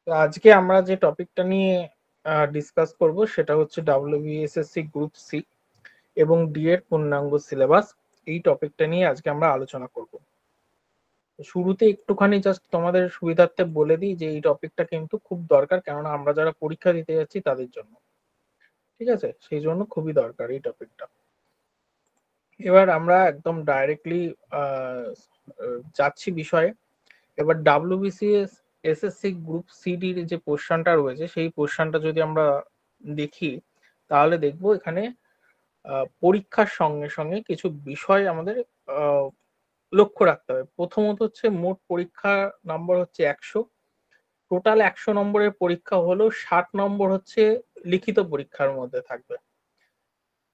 তো আজকে আমরা যে টপিকটা নিয়ে ডিসকাস করব সেটা হচ্ছে WBSSC গ্রুপ সি এবং ডি এর পূর্ণাঙ্গ সিলেবাস। এই টপিকটা নিয়ে আজকে আমরা আলোচনা করব। শুরুতে একটুখানি জাস্ট তোমাদের সুবিধার্থে বলে দিই যে এই টপিকটা কিন্তু খুব দরকার, কেননা আমরা যারা পরীক্ষা দিতে যাচ্ছি তাদের জন্য, ঠিক আছে? সেই জন্য খুবই দরকার এই টপিকটা। এবার আমরা একদম ডাইরেক্টলি যাচ্ছি বিষয়ে। এবার ডাব্লিউবিসিএস এসএসসি গ্রুপ সিডির যে কোশ্চেনটা রয়েছে সেই কোশ্চেনটা যদি আমরা দেখি তাহলে দেখব এখানে পরীক্ষার সঙ্গে সঙ্গে কিছু বিষয় আমাদের লক্ষ্য রাখতে হবে। প্রথমত হচ্ছে মোট পরীক্ষা নম্বর হচ্ছে 100, টোটাল 100 নম্বরের পরীক্ষা হলো 60 নম্বর হচ্ছে লিখিত পরীক্ষার মধ্যে থাকবে,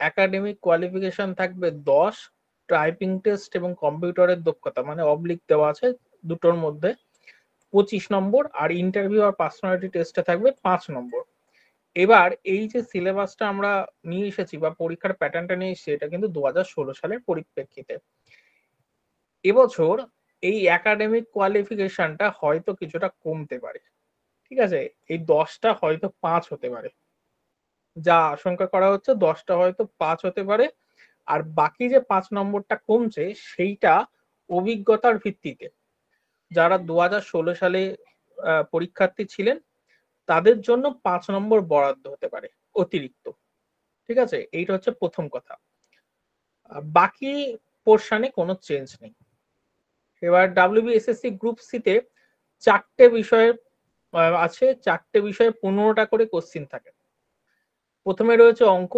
একাডেমিক কোয়ালিফিকেশন থাকবে 10, টাইপিং টেস্ট এবং কম্পিউটারের দক্ষতা মানে অবলিক দেওয়া আছে দুটোর মধ্যে 25 নম্বর, আর ইন্টারভিউ আর পার্সোনালিটি টেস্টে থাকবে 5 নম্বর। এবার এই যে সিলেবাসটা আমরা নিয়ে এসেছি বা পরীক্ষার প্যাটার্নটা নিয়ে এসেছি এটা কিন্তু 2016 সালের পরিপ্রেক্ষিতে। এবছর এই একাডেমিক কোয়ালিফিকেশনটা হয়তো কিছুটা কমতে পারে, ঠিক আছে? এই 10টা হয়তো 5 হতে পারে, যা আশঙ্কা করা হচ্ছে 10টা হয়তো 5 হতে পারে। আর বাকি যে 5 নম্বরটা কমছে সেইটা অভিজ্ঞতার ভিত্তিতে যারা 2016 সালে পরীক্ষার্থী ছিলেন তাদের জন্য 5 নম্বর বরাদ্দ হতে পারে অতিরিক্ত, ঠিক আছে? এইটা হচ্ছে প্রথম কথা। বাকি পোর্শনে কোনো চেঞ্জ নেই। এবার ডাব্লিউবিএসএসসি গ্রুপ সিতে 4টে বিষয়ে আছে, 4টে বিষয়ে 15টা করে কোশ্চিন থাকে। প্রথমে রয়েছে অঙ্ক,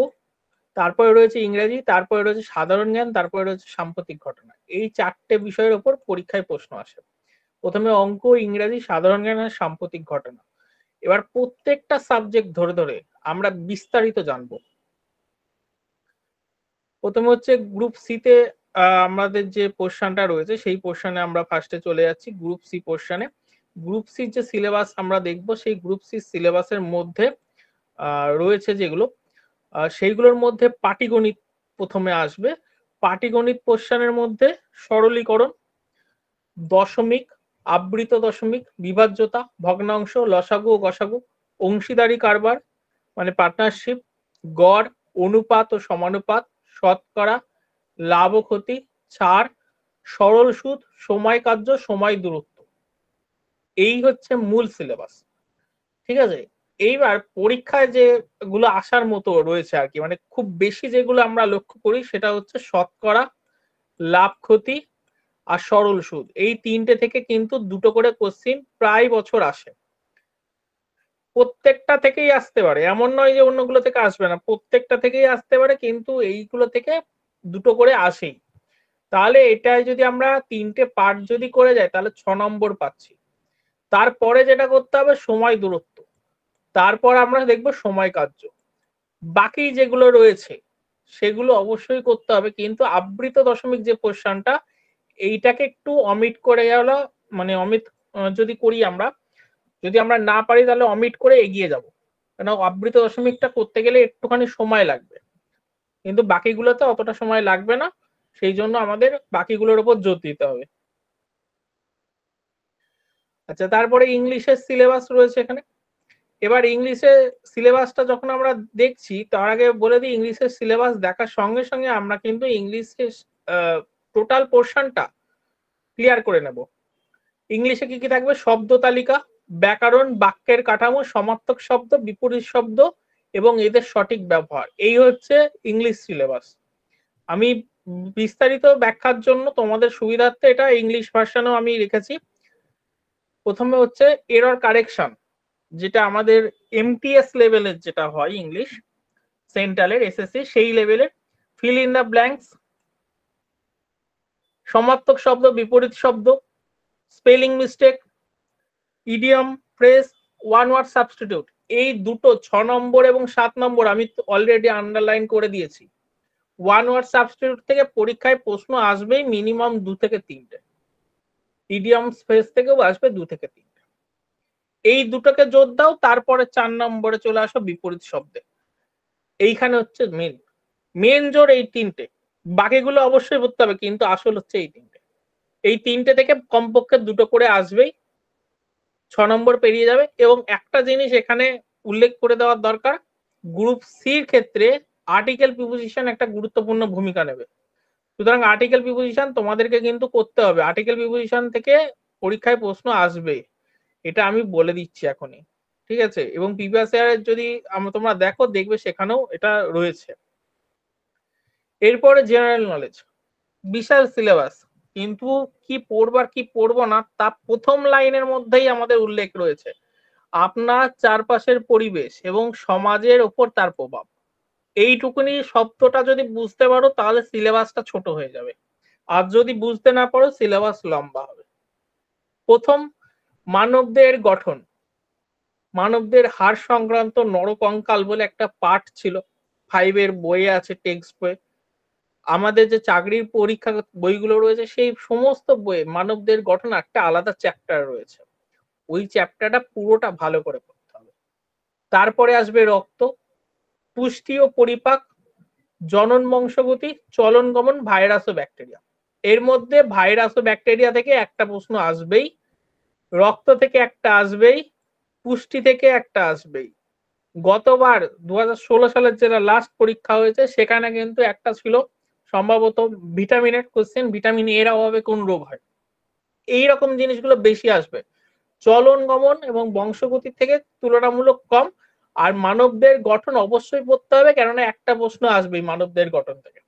তারপরে রয়েছে ইংরেজি, তারপরে রয়েছে সাধারণ জ্ঞান, তারপরে রয়েছে সাম্প্রতিক ঘটনা। এই 4টে বিষয়ের উপর পরীক্ষায় প্রশ্ন আসে। প্রথমে অঙ্ক, ইংরেজি, সাধারণ জ্ঞান আর সাম্প্রতিক ঘটনা। এবার প্রত্যেকটা সাবজেক্ট ধরে ধরে আমরা বিস্তারিত জানবো। প্রথমে হচ্ছে গ্রুপ সিতে আমাদের যে পোর্শনটা রয়েছে সেই পোর্শনে আমরা ফার্স্টে চলে যাচ্ছি। গ্রুপ সি পোর্শনে গ্রুপ সির যে সিলেবাস আমরা দেখব সেই গ্রুপ সি সিলেবাসের মধ্যে রয়েছে যেগুলো সেইগুলোর মধ্যে পাটিগণিত প্রথমে আসবে। পাটিগণিত পোর্শনের মধ্যে সরলীকরণ, দশমিক, আবৃত দশমিক, বিভাজ্যতা, ভগ্নাংশ, লসাগু ও গসাগু, অংশীদারি কারবার মানে পার্টনারশিপ, গড়, অনুপাত ও সমানুপাত, শতকরা, লাভ ও ক্ষতি, ছাড়, সরল সুদ, সময় কার্য, সময় দূরত্ব। এই হচ্ছে মূল সিলেবাস, ঠিক আছে? এইবার পরীক্ষায় যেগুলো আসার মতো রয়েছে আর কি, মানে খুব বেশি যেগুলো আমরা লক্ষ্য করি সেটা হচ্ছে শতকরা, লাভ ক্ষতি আর সরল সুদ। এই 3টে থেকে কিন্তু 2টো করে কোশ্চিন প্রায় বছর আসে। প্রত্যেকটা থেকেই আসতে পারে, এমন নয় যে অন্যগুলো থেকে আসবে না, প্রত্যেকটা থেকেই আসতে পারে, কিন্তু এইগুলো থেকে 2টো করে আসেই। তাহলে এটাই যদি আমরা 3টে পার্ট যদি করে যাই তাহলে 6 নম্বর পাচ্ছি। তারপরে যেটা করতে হবে সময় দূরত্ব, তারপর আমরা দেখব সময় কার্য। বাকি যেগুলো রয়েছে সেগুলো অবশ্যই করতে হবে, কিন্তু আবৃত দশমিক যে কোশ্চেনটা এইটাকে একটু অমিট করে গেল, মানে অমিট যদি করি আমরা, যদি আমরা না পারি তাহলে অমিট করে এগিয়ে যাব, কেন আবৃত দশমিকটা করতে গেলে একটুখানি সময় লাগবে, কিন্তু বাকিগুলোতে অতটা সময় লাগবে না। সেই জন্য আমাদের বাকিগুলোর উপর জোর দিতে হবে। আচ্ছা, তারপরে ইংলিশের সিলেবাস রয়েছে এখানে। এবার ইংলিশের সিলেবাসটা যখন আমরা দেখছি তার আগে বলে দিই, ইংলিশের সিলেবাস দেখার সঙ্গে সঙ্গে আমরা কিন্তু ইংলিশের টোটাল পোর্শনটা ক্লিয়ার করে নেব। ইংলিশে কি কি থাকবে? শব্দ তালিকা, ব্যাকরণ, বাক্যের কাঠামো, সমার্থক শব্দ, বিপরীত শব্দ এবং এদের সঠিক ব্যবহার। এই হচ্ছে ইংলিশ সিলেবাস। আমি বিস্তারিত ব্যাখ্যার জন্য তোমাদের সুবিধার্থে এটা ইংলিশ ভার্সনেও আমি রেখেছি। প্রথমে হচ্ছে এরর কারেকশন, যেটা আমাদের এমটিএস লেভেলের যেটা হয় ইংলিশ সেন্ট্রালের এসএসসি সেই লেভেলের। ফিল ইন দ্য ব্ল্যাঙ্কস, সমার্থক শব্দ, বিপরীত শব্দ, spelling mistake, idiom, phrase, one word substitute. এই দুটো 6 নম্বর এবং 7 নম্বর আমি অলরেডি আন্ডারলাইন করে দিয়েছি। ওয়ান ওয়ার্ড সাবস্টিটিউট থেকে পরীক্ষায় প্রশ্ন আসবেই মিনিমাম 2 থেকে 3টে, ইডিয়ম ফ্রেজ থেকেও আসবে 2 থেকে 3টে। এই দুটোকে জোর দাও, তারপরে 4 নম্বরে চলে আসো বিপরীত শব্দে। এইখানে হচ্ছে মেন জোর এই 3টে, বাকিগুলো অবশ্যই পড়তে হবে, কিন্তু আসল হচ্ছে এই 3টে। এই 3টে থেকে কমপক্ষে 2টো করে আসবেই। 6 নম্বর পেরিয়ে যাবে। এবং একটা জিনিস এখানে উল্লেখ করে দেওয়ার দরকার, গ্রুপ সির ক্ষেত্রে আর্টিকেল প্রিপোজিশন একটা গুরুত্বপূর্ণ ভূমিকা নেবে। সুতরাং আর্টিকেল প্রিপোজিশন তোমাদেরকে কিন্তু করতে হবে, আর্টিকেল প্রিপোজিশন থেকে পরীক্ষায় প্রশ্ন আসবে, এটা আমি বলে দিচ্ছি এখনই, ঠিক আছে। এবং প্রিভিয়াস ইয়ারের যদি তোমরা দেখো, দেখবে সেখানেও এটা রয়েছে। এরপরে জেনারেল নলেজ, বিশাল সিলেবাস, কিন্তু কি পড়বো আর কি পড়বো না তা প্রথম লাইনের মধ্যেই আমাদের উল্লেখ রয়েছে, আপনার চারপাশের পরিবেশ এবং সমাজের ওপর তার প্রভাব। এইটুকুনি শব্দটা যদি বুঝতে পারো তাহলে সিলেবাসটা ছোট হয়ে যাবে, আর যদি বুঝতে না পারো সিলেবাস লম্বা হবে। প্রথম, মানবদের গঠন। মানবদের হাড় সংক্রান্ত নরকঙ্কাল বলে একটা পাঠ ছিল, 5 বইয়ে আছে, টেক্সট বই। আমাদের যে চাকরির পরীক্ষা বইগুলো রয়েছে সেই সমস্ত বইয়ে মানবদের গঠন একটা আলাদা চ্যাপ্টার রয়েছে, ওই চ্যাপ্টারটা পুরোটা ভালো করে পড়তে হবে। তারপরে আসবে রক্ত, পুষ্টি ও পরিপাক, জনন বংশগতি, চলন গমন, ভাইরাস ও ব্যাকটেরিয়া। এর মধ্যে ভাইরাস ও ব্যাকটেরিয়া থেকে একটা প্রশ্ন আসবেই, রক্ত থেকে একটা আসবেই, পুষ্টি থেকে একটা আসবেই। গতবার 2016 সালের যেটা লাস্ট পরীক্ষা হয়েছে সেখানে কিন্তু একটা ছিল সম্ভবত ভিটামিনের কোশ্চেন, ভিটামিন এর অভাবে কোন রোগ হয়, এইরকম জিনিসগুলো বেশি আসবে। চলন গমন এবং বংশগতি থেকে তুলনামূলক কম। আর মানবদের গঠন অবশ্যই পড়তে হবে, কেননা একটা প্রশ্ন আসবেই মানবদের গঠন থেকে।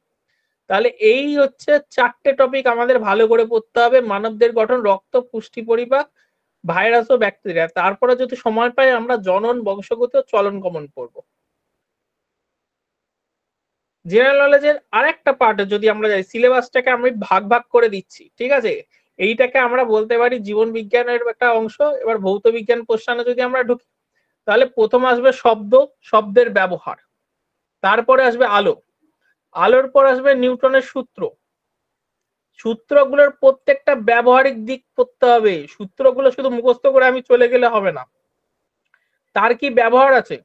তাহলে এই হচ্ছে 4টে টপিক আমাদের ভালো করে পড়তে হবে, মানবদের গঠন, রক্ত, পুষ্টি, পরিপাক, ভাইরাস ও ব্যাকটেরিয়া। তারপরে যদি সময় পাই আমরা জনন, বংশগতি ও চলন গমন পড়বো। জেনারেল নলেজের আরেকটা পার্টে যদি আমরা যাই, সিলেবাসটাকে আমি ভাগ ভাগ করে দিচ্ছি, ঠিক আছে। এইটাকে আমরা বলতে পারি জীবন বিজ্ঞানের একটা অংশ। এবার ভৌত বিজ্ঞান কোশ্চেনে যদি আমরা ঢুকি, তাহলে প্রথম আসবে শব্দ, শব্দের ব্যবহার। তারপরে আসবে আলো, আলোর পর আসবে নিউটনের সূত্র। সূত্রগুলোর প্রত্যেকটা ব্যবহারিক দিক পড়তে হবে, সূত্রগুলো শুধু মুখস্থ করে আমি চলে গেলে হবে না, তার কি ব্যবহার আছে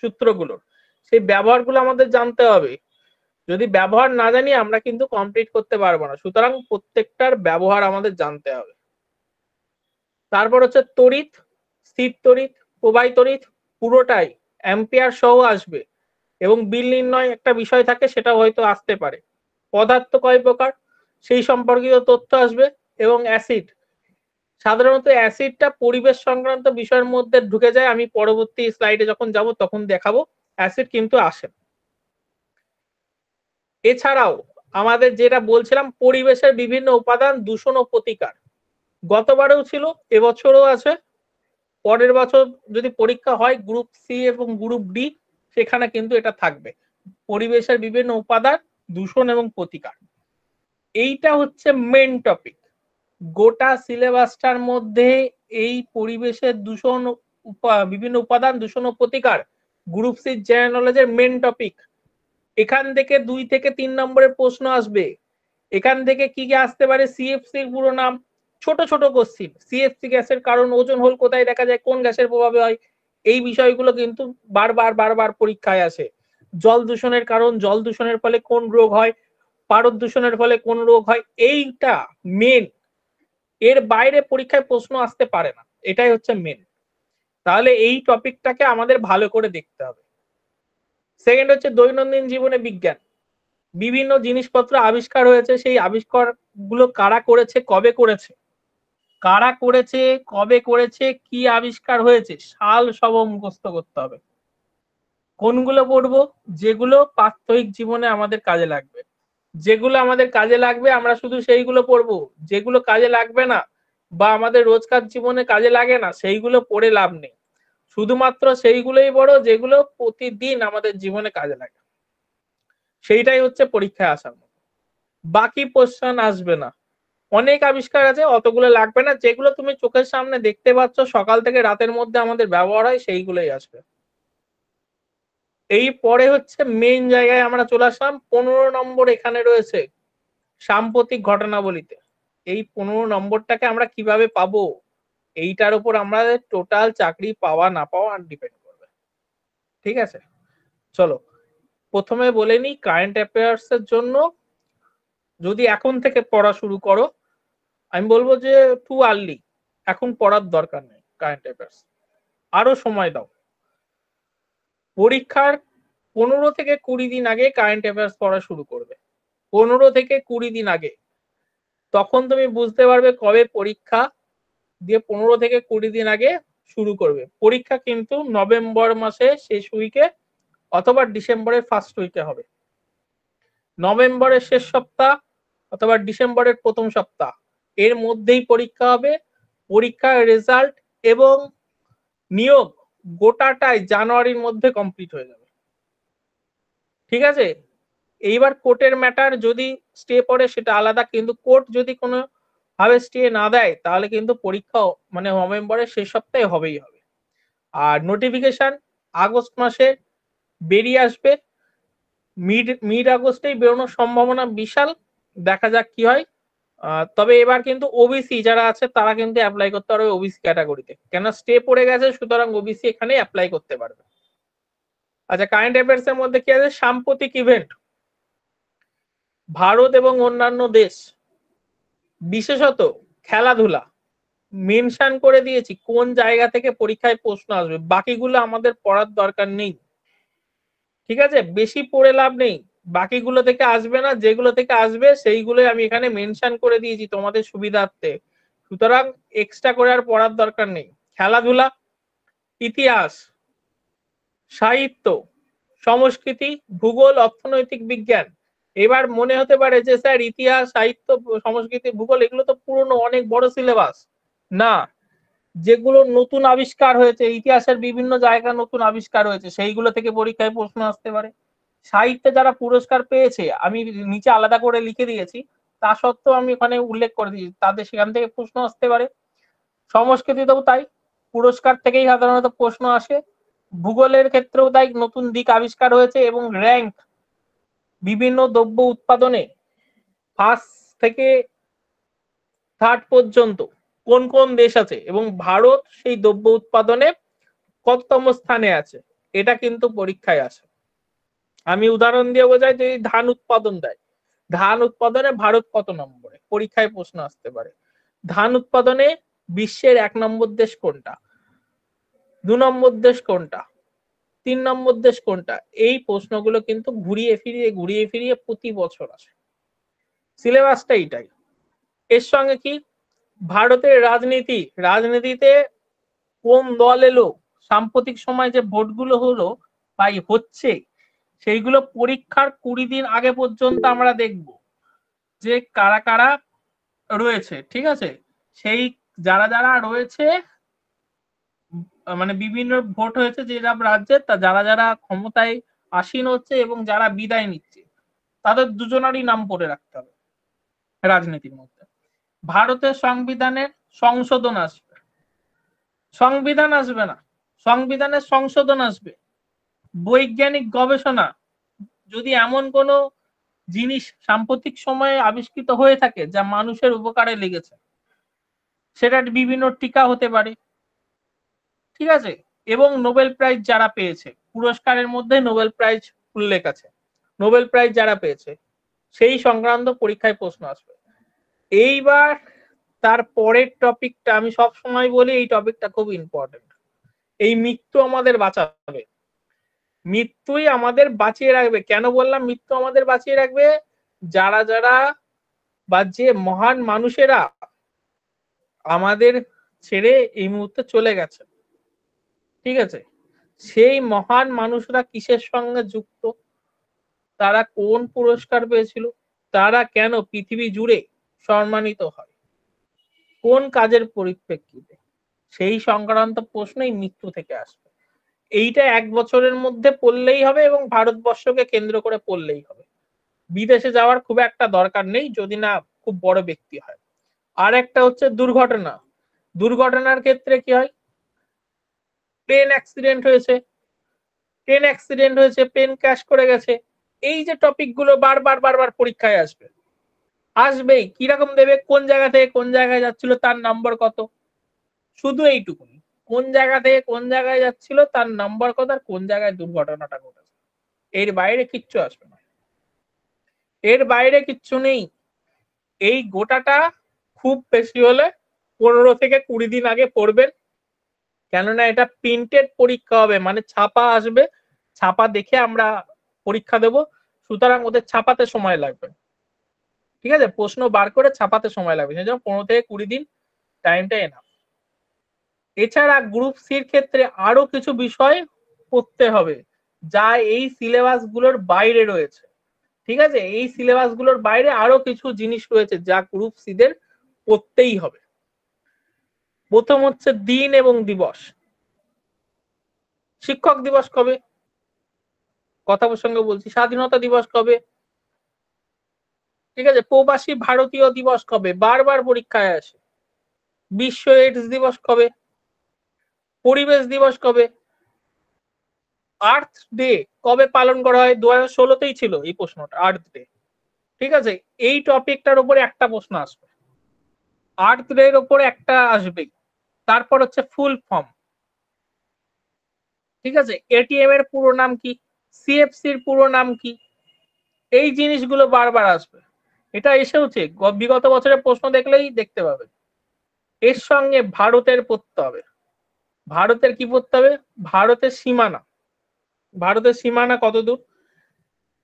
সূত্রগুলোর, সেই ব্যবহারগুলো আমাদের জানতে হবে। যদি ব্যবহার না জানি আমরা কিন্তু কমপ্লিট করতে পারবো না, সুতরাং প্রত্যেকটার ব্যবহার আমাদের জানতে হবে। তারপর হচ্ছে তড়িৎ, স্থির তড়িৎ, প্রবাহী তড়িৎ, পুরোটাই অ্যাম্পিয়ার সহ আসবে। এবং বিল নির্ণয় একটা বিষয় থাকে, সেটা হয়তো আসতে পারে। পদার্থ কয় প্রকার সেই সম্পর্কিত তথ্য আসবে। এবং অ্যাসিড, সাধারণত অ্যাসিডটা পরিবেশ সংক্রান্ত বিষয়ের মধ্যে ঢুকে যায়, আমি পরবর্তী স্লাইডে যখন যাব তখন দেখাবো অ্যাসিড কিন্তু আসে। এছাড়াও আমাদের যেটা বলছিলাম, পরিবেশের বিভিন্ন উপাদান, দূষণ ও প্রতিকার, গতবারেও ছিল, এবছরও আছে। পরের বছর যদি পরীক্ষা হয় গ্রুপ সি এবং গ্রুপ ডি, সেখানে কিন্তু এটা থাকবে, পরিবেশের বিভিন্ন উপাদান, দূষণ এবং প্রতিকার। এইটা হচ্ছে মেন টপিক। গোটা সিলেবাসটার মধ্যে এই পরিবেশের দূষণ, বিভিন্ন উপাদান, দূষণ ও প্রতিকার গ্রুপ সি জেনারেল নলেজের মেন টপিক। এখান থেকে 2 থেকে 3 নম্বরের প্রশ্ন আসবে। এখান থেকে কি কি আসতে পারে, সিএফসির পুরো নাম, ছোট ছোট কোশ্চিন, সিএফসি গ্যাসের কারণ, ওজোন হোল কোথায় দেখা যায়, কোন গ্যাসের প্রভাবে হয়, এই বিষয়গুলো কিন্তু বারবার বারবার পরীক্ষায় আসে। জল দূষণের কারণ, জল দূষণের ফলে কোন রোগ হয়, পারদ দূষণের ফলে কোন রোগ হয়, এইটা মেন। এর বাইরে পরীক্ষায় প্রশ্ন আসতে পারে না, এটাই হচ্ছে মেন। তাহলে এই টপিকটাকে আমাদের ভালো করে দেখতে হবে। সেকেন্ড হচ্ছে দৈনন্দিন জীবনে বিজ্ঞান, বিভিন্ন জিনিসপত্র আবিষ্কার হয়েছে, সেই আবিষ্কার গুলো কারা করেছে, কবে করেছে, কারা করেছে, কবে করেছে, কি আবিষ্কার হয়েছে, সাল সব মুখস্থ করতে হবে। কোনগুলো পড়বো, যেগুলো প্রাত্যহিক জীবনে আমাদের কাজে লাগবে, যেগুলো আমাদের কাজে লাগবে আমরা শুধু সেইগুলো পড়বো, যেগুলো কাজে লাগবে না বা আমাদের রোজকার জীবনে কাজে লাগে না সেইগুলো পড়ে লাভ নেই। শুধুমাত্র সেইগুলোই পড়ো যেগুলো প্রতিদিন আমাদের জীবনে কাজে লাগে, সেইটাই হচ্ছে পরীক্ষায় আসার মতো। বাকি কোশ্চেন আসবে না, অনেক আবিষ্কার আছে, অতগুলো লাগবে না, যেগুলো তুমি চোখের সামনে দেখতে পাচ্ছ সকাল থেকে রাতের মধ্যে আমাদের ব্যবহার হয় সেইগুলোই আসবে। এই পরে হচ্ছে মেইন জায়গায় আমরা চলে আসলাম, 15 নম্বর এখানে রয়েছে সাম্প্রতিক ঘটনাবলীতে। এই 15 নম্বরটাকে আমরা কিভাবে পাবো, এইটার উপর আমাদের টোটাল চাকরি পাওয়া না পাওয়া ডিপেন্ড করবে, ঠিক আছে। চলো প্রথমে বলে নি, কারেন্ট অ্যাফেয়ার্স এর জন্য যদি এখন থেকে পড়া শুরু করো, আমি বলবো যে টু আর্লি, এখন পড়ার দরকার নেই, কারেন্ট অ্যাফেয়ার্স, আরো সময় দাও। পরীক্ষার 15 থেকে 20 দিন আগে কারেন্ট অ্যাফেয়ার্স পড়া শুরু করবে, 15 থেকে 20 দিন আগে। তখন তুমি বুঝতে পারবে কবে পরীক্ষা, দিয়ে 15 থেকে 20 দিন আগে শুরু করবে। পরীক্ষা কিন্তু নভেম্বর মাসে শেষ উইকে অথবা ডিসেম্বরের ফার্স্ট উইকে হবে। নভেম্বরের শেষ সপ্তাহ অথবা ডিসেম্বরের প্রথম সপ্তাহ এর মধ্যেই পরীক্ষা হবে। পরীক্ষার রেজাল্ট এবং নিয়োগ গোটাটাই জানুয়ারির মধ্যে কমপ্লিট হয়ে যাবে। ঠিক আছে, এইবার কোর্টের ম্যাটার যদি স্টে পড়ে সেটা আলাদা, কিন্তু কোর্ট যদি কোনো ভাবে স্টে না দেয় তাহলে কিন্তু পরীক্ষাও মানে নভেম্বরের শেষ সপ্তাহে হবেই হবে। আর নোটিফিকেশন আগস্ট মাসে বেরিয়ে আসবে, মিড আগস্টেই বেরোনোর সম্ভাবনা বিশাল, দেখা যাক কি হয়। তবে এবার কিন্তু ওবিসি যারা আছে তারা কিন্তু অ্যাপ্লাই করতে পারবে ওবিসি ক্যাটাগরিতে, কেন স্টে পড়ে গেছে, সুতরাং ওবিসি এখানে অ্যাপ্লাই করতে পারবে। আচ্ছা, কারেন্ট অ্যাফেয়ার্স এর মধ্যে কি আছে? সাম্প্রতিক ইভেন্ট, ভারত এবং অন্যান্য দেশ, বিশেষত খেলাধুলা মেনশন করে দিয়েছি কোন জায়গা থেকে পরীক্ষায় প্রশ্ন আসবে, বাকিগুলো আমাদের পড়ার দরকার নেই। ঠিক আছে, বেশি পড়ে লাভ নেই, বাকিগুলো থেকে আসবে না, যেগুলো থেকে আসবে সেইগুলোই আমি এখানে মেনশন করে দিয়েছি তোমাদের সুবিধার্থে, সুতরাং এক্সট্রা করে আর পড়ার দরকার নেই। খেলাধুলা, ইতিহাস, সাহিত্য, সংস্কৃতি, ভূগোল, অর্থনৈতিক বিজ্ঞান। এবার মনে হতে পারে যে স্যার ইতিহাস, সাহিত্য, সংস্কৃতি, ভূগোল এগুলো তো পুরনো, অনেক বড় সিলেবাস। না, যেগুলো নতুন আবিষ্কার হয়েছে, ইতিহাসের বিভিন্ন জায়গা নতুন আবিষ্কার হয়েছে, সেইগুলো থেকে পরীক্ষায় প্রশ্ন আসতে পারে। সাহিত্যে যারা পুরস্কার পেয়েছে আমি নিচে আলাদা করে লিখে দিয়েছি, তা সত্ত্বেও আমি ওখানে উল্লেখ করে দিয়েছি, তাদের সেখান থেকে প্রশ্ন আসতে পারে। সংস্কৃতিতেও তাই, পুরস্কার থেকেই সাধারণত প্রশ্ন আসে। ভূগোলের ক্ষেত্রেও তাই, নতুন দিক আবিষ্কার হয়েছে এবং র্যাঙ্ক বিভিন্ন দ্রব্য উৎপাদনে ফার্স্ট থেকে থার্ড পর্যন্ত কোন কোন দেশ আছে এবং ভারত সেই দ্রব্য উৎপাদনে কততম স্থানে আছে, এটা কিন্তু পরীক্ষায় আসে। আমি উদাহরণ দিয়ে বোঝাই, যদি ধান উৎপাদন দেয়, ধান উৎপাদনে ভারত কত নম্বরে, পরীক্ষায় প্রশ্ন আসতে পারে। ধান উৎপাদনে বিশ্বের 1 নম্বর দেশ কোনটা, 2 নম্বর দেশ কোনটা, 3 নম্বর দেশ কোনটা, এই প্রশ্নগুলো কিন্তু ঘুরিয়ে ফিরিয়ে প্রতি বছর আসে। সিলেবাসটা এটাই। এর সঙ্গে কি, ভারতের রাজনীতি, রাজনীতিতে কোন দল এলো, সাম্প্রতিক সময় যে ভোটগুলো হলো বা হচ্ছে সেইগুলো পরীক্ষার 20 দিন আগে পর্যন্ত আমরা দেখব যে কারা কারা রয়েছে। ঠিক আছে, সেই যারা যারা রয়েছে, মানে বিভিন্ন ভোট হয়েছে যে সব রাজ্যে, তা যারা যারা ক্ষমতায় আসীন হচ্ছে এবং যারা বিদায় নিচ্ছে তাদের দুজনারই নাম পড়ে রাখতে হবে রাজনীতির মধ্যে। ভারতের সংবিধানের সংশোধন আসবে, সংবিধান আসবে না, সংবিধানের সংশোধন আসবে। বৈজ্ঞানিক গবেষণা, যদি এমন কোনো জিনিস সাম্প্রতিক সময়ে আবিষ্কৃত হয়ে থাকে যা মানুষের উপকারে লেগেছে, সেটা বিভিন্ন টিকা হতে পারে। ঠিক আছে, এবং নোবেল প্রাইজ যারা পেয়েছে, পুরস্কারের মধ্যে নোবেল প্রাইজ উল্লেখ আছে, নোবেল প্রাইজ যারা পেয়েছে সেই সংক্রান্ত পরীক্ষায় প্রশ্ন আসবে। এইবার তার পরের টপিকটা আমি সব সময় বলি, এই টপিকটা খুব ইম্পর্টেন্ট। এই মৃত্যু আমাদের বাঁচাবে, মৃত্যুই আমাদের বাঁচিয়ে রাখবে। কেন বললাম মৃত্যু আমাদের বাঁচিয়ে রাখবে? যারা যারা বা যে মহান মানুষেরা আমাদের ছেড়ে এই মুহূর্তে চলে গেছে, ঠিক আছে, সেই মহান মানুষরা কিসের সঙ্গে যুক্ত, তারা কোন পুরস্কার পেয়েছিল, তারা কেন পৃথিবী জুড়ে সম্মানিত হয়, কোন কাজের পরিপ্রেক্ষিতে, সেই সংক্রান্ত প্রশ্নই মৃত্যু থেকে আসবে। এইটা 1 বছরের মধ্যে পড়লেই হবে এবং ভারতবর্ষকে কেন্দ্র করে পড়লেই হবে, বিদেশে যাওয়ার খুব একটা দরকার নেই যদি না খুব বড় ব্যক্তি হয়। আর একটা হচ্ছে দুর্ঘটনা, দুর্ঘটনার ক্ষেত্রে কি হয়, প্লেন অ্যাক্সিডেন্ট হয়েছে, প্লেন ক্র্যাশ করে গেছে, এই যে টপিক গুলো বারবার বারবার পরীক্ষায় আসবে, আসবেই। কিরকম দেবে, কোন জায়গা থেকে কোন জায়গায় যাচ্ছিল, তার নম্বর কত, শুধু এইটুকুনি, কোন জায়গা থেকে কোন জায়গায় যাচ্ছিল তার নম্বর কত আর কোন জায়গায় দুর্ঘটনাটা ঘটেছে, এর বাইরে কিচ্ছু আসবে না, এর বাইরে কিচ্ছু নেই। এই গোটাটা খুব বেশি হলে 15 থেকে 20 দিন আগে পড়বেন, কেননা এটা প্রিন্টেড পরীক্ষা হবে, মানে ছাপা আসবে, ছাপা দেখে আমরা পরীক্ষা দেব, সুতরাং ওদের ছাপাতে সময় লাগবে। ঠিক আছে, প্রশ্ন বার করে ছাপাতে সময় লাগবে, সেজন্য 15 থেকে 20 দিন টাইমটা এনাফ। এছাড়া গ্রুপ সির ক্ষেত্রে আরো কিছু বিষয় পড়তে হবে যা এই সিলেবাস গুলোর বাইরে রয়েছে। ঠিক আছে, এই সিলেবাস গুলোর বাইরে আরো কিছু জিনিস রয়েছে যা গ্রুপ সি দের পড়তেই হবে। প্রথম হচ্ছে দিন এবং দিবস। শিক্ষক দিবস কবে, কথা প্রসঙ্গে বলছি, স্বাধীনতা দিবস কবে, ঠিক আছে, প্রবাসী ভারতীয় দিবস কবে, বারবার পরীক্ষায় আসে, বিশ্ব এইডস দিবস কবে, পরিবেশ দিবস কবে, আর্থ ডে কবে পালন করা হয়, 2016তেই ছিল এই প্রশ্নটা, আর্থ ডে। ঠিক আছে, এই টপিকটার উপরে একটা প্রশ্ন আসবে, আর্থ ডে এর উপরে একটা আসবেই। তারপর হচ্ছে ফুল ফর্ম, ঠিক আছে, এটিএম এর পুরো নাম কি, সিএফসি এর পুরো নাম কি, এই জিনিসগুলো বারবার আসবে। এটা এসেওছে, বিগত বছরের প্রশ্ন দেখলেই দেখতে পাবে। এর সঙ্গে ভারতের পড়তে হবে। ভারতের কি পড়তে হবে, ভারতের সীমানা, ভারতের সীমানা কতদূর,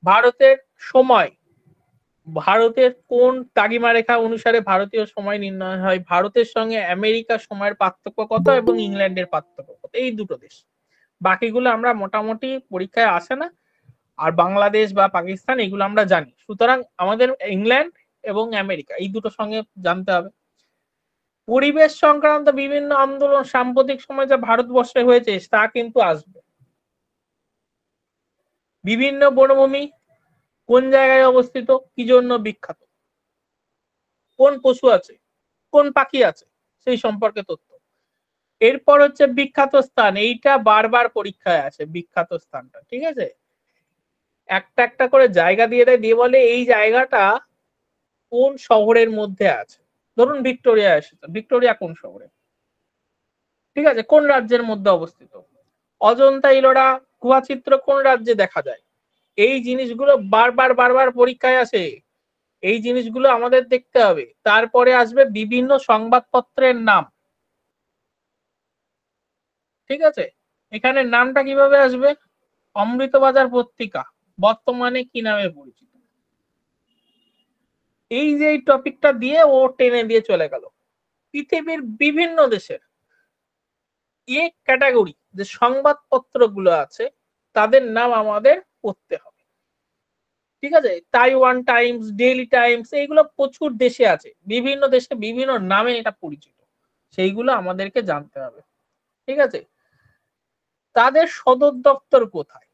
ভারতের সময়, ভারতের কোন তাগিমা রেখা অনুসারে ভারতীয় সময় নির্ণয় হয়, ভারতের সঙ্গে আমেরিকার সময়ের পার্থক্য কত এবং ইংল্যান্ডের পার্থক্য কত, এই দুটো দেশ। বাকিগুলো আমরা মোটামুটি পরীক্ষায় আসে না, আর বাংলাদেশ বা পাকিস্তান এগুলো আমরা জানি, সুতরাং আমাদের ইংল্যান্ড এবং আমেরিকা এই দুটো সঙ্গে জানতে হবে। পরিবেশ সংক্রান্ত বিভিন্ন আন্দোলন সাম্প্রতিক সময় যা ভারতবর্ষে হয়েছে তা কিন্তু আসবে। বিভিন্ন বনভূমি কোন জায়গায় অবস্থিত, কি জন্য বিখ্যাত, কোন পশু আছে, কোন পাখি আছে, সেই সম্পর্কে তথ্য। এরপর হচ্ছে বিখ্যাত স্থান, এইটা বারবার পরীক্ষায় আছে, বিখ্যাত স্থানটা, ঠিক আছে, একটা একটা করে জায়গা দিয়ে দেয়, দিয়ে বলে এই জায়গাটা কোন শহরের মধ্যে আছে। ধরুন ভিক্টোরিয়া এসেছে, ভিক্টোরিয়া কোন শহরে, ঠিক আছে, কোন রাজ্যের মধ্যে অবস্থিত, অজন্তা ইলোরা গুহা চিত্র কোন রাজ্যে দেখা যায়, এই জিনিসগুলো বারবার বারবার পরীক্ষায় আসে, এই জিনিসগুলো আমাদের দেখতে হবে। তারপরে আসবে বিভিন্ন সংবাদপত্রের নাম, ঠিক আছে, এখানে নামটা কিভাবে আসবে, অমৃতবাজার পত্রিকা বর্তমানে কি নামে পরিচিত, এই যে এই টপিকটা দিয়ে ও টেনে দিয়ে চলে গেল। পৃথিবীর বিভিন্ন দেশের এ ক্যাটাগরি যে সংবাদপত্র গুলো আছে তাদের নাম আমাদের পড়তে হবে। ঠিক আছে, তাইওয়ান টাইমস, ডেইলি টাইমস, এইগুলো প্রচুর দেশে আছে, বিভিন্ন দেশে বিভিন্ন নামে এটা পরিচিত, সেইগুলো আমাদেরকে জানতে হবে। ঠিক আছে, তাদের সদর দপ্তর কোথায়,